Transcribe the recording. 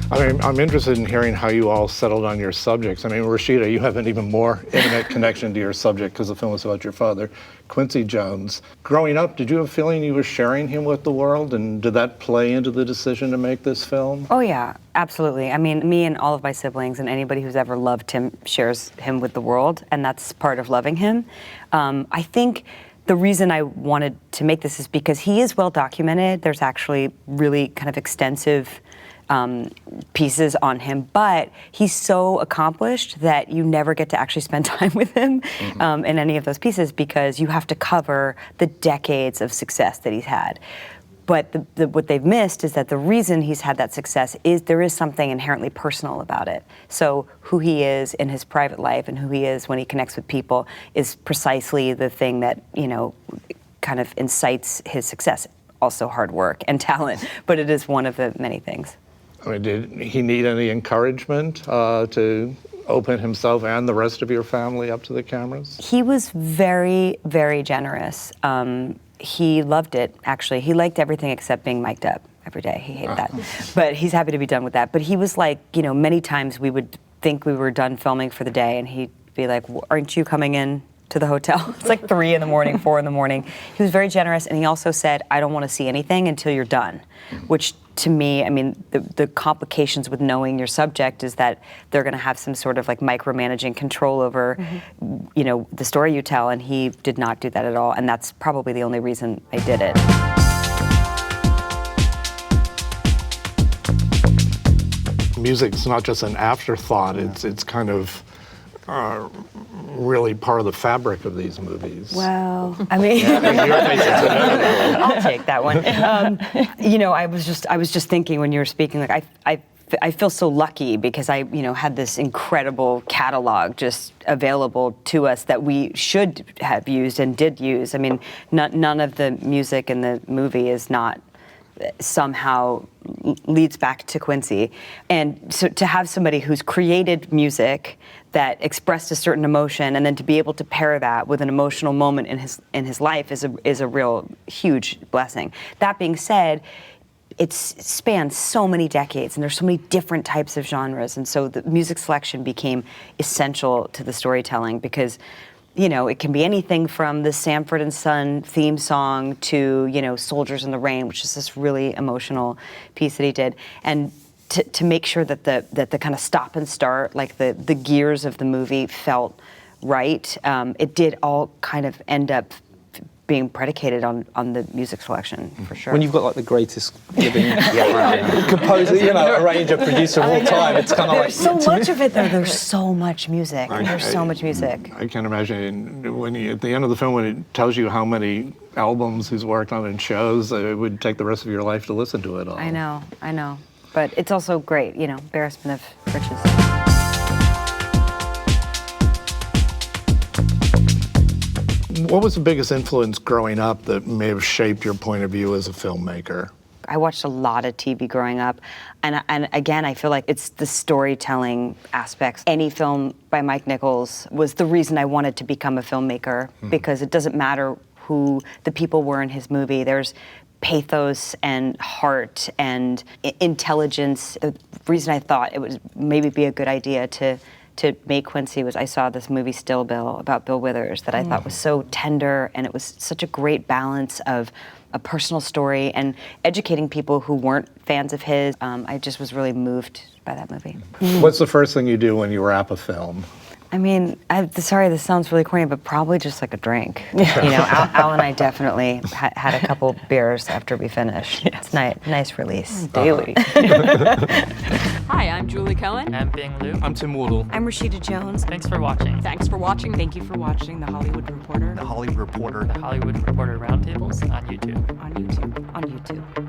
I mean, I'm interested in hearing how you all settled on your subjects. I mean, Rashida, you have an even more intimate connection to your subject because the film is about your father, Quincy Jones. Growing up, did you have a feeling you were sharing him with the world, and did that play into the decision to make this film? Oh yeah, absolutely. I mean, me and all of my siblings and anybody who's ever loved him shares him with the world, and that's part of loving him. I think the reason I wanted to make this is because he is well documented. There's actually really kind of extensive pieces on him, but he's so accomplished that you never get to actually spend time with him in any of those pieces because you have to cover the decades of success that he's had. But what they've missed is that the reason he's had that success is there is something inherently personal about it. So who he is in his private life and who he is when he connects with people is precisely the thing that, you know, kind of incites his success. Also hard work and talent, but it is one of the many things. I mean, did he need any encouragement to open himself and the rest of your family up to the cameras? He was very, very generous. He loved it, actually. He liked everything except being mic'd up every day. He hated that. But he's happy to be done with that. But he was like, you know, many times we would think we were done filming for the day, and he'd be like, aren't you coming in to the hotel? It's like 3 in the morning, 4 in the morning. He was very generous, and he also said, I don't want to see anything until you're done, which to me, I mean, the complications with knowing your subject is that they're going to have some sort of like micromanaging control over, you know, the story you tell, and he did not do that at all, and that's probably the only reason I did it. Music's not just an afterthought, it's kind of really part of the fabric of these movies. Well, I mean, I'll take that one. You know, I was just thinking when you were speaking, like I feel so lucky because I, you know, had this incredible catalog just available to us that we should have used and did use. I mean, none of the music in the movie is not somehow leads back to Quincy. And so to have somebody who's created music that expressed a certain emotion and then to be able to pair that with an emotional moment in his life is a real huge blessing. That being said, it spans so many decades and there's so many different types of genres, and so the music selection became essential to the storytelling because, you know, it can be anything from the Sanford and Son theme song to, you know, Soldiers in the Rain, which is this really emotional piece that he did. And to make sure that the kind of stop and start, like the gears of the movie felt right, it did all kind of end up being predicated on the music selection, for sure. When you've got like the greatest living composer, you know, arranger, producer of all time, it's kind of like... There's so much of it, though. There's so much music. There's so much music. I can't imagine when at the end of the film, when it tells you how many albums he's worked on and shows, it would take the rest of your life to listen to it all. I know. But it's also great, you know, embarrassment of riches. What was the biggest influence growing up that may have shaped your point of view as a filmmaker? I watched a lot of TV growing up, and again, I feel like it's the storytelling aspects. Any film by Mike Nichols was the reason I wanted to become a filmmaker, because it doesn't matter who the people were in his movie. There's pathos and heart and intelligence. The reason I thought it would maybe be a good idea to make Quincy was I saw this movie Still Bill about Bill Withers that I thought was so tender, and it was such a great balance of a personal story and educating people who weren't fans of his. I just was really moved by that movie. What's the first thing you do when you wrap a film? I mean, sorry, this sounds really corny, but probably just like a drink. You know, Al and I definitely had a couple beers after we finished. Yes. It's nice release. Daily. Hi, I'm Julie Cohen. I'm Bing Liu. I'm Tim Wardle. I'm Rashida Jones. Thanks for watching. Thanks for watching. Thank you for watching The Hollywood Reporter. The Hollywood Reporter. The Hollywood Reporter Roundtables on YouTube. On YouTube.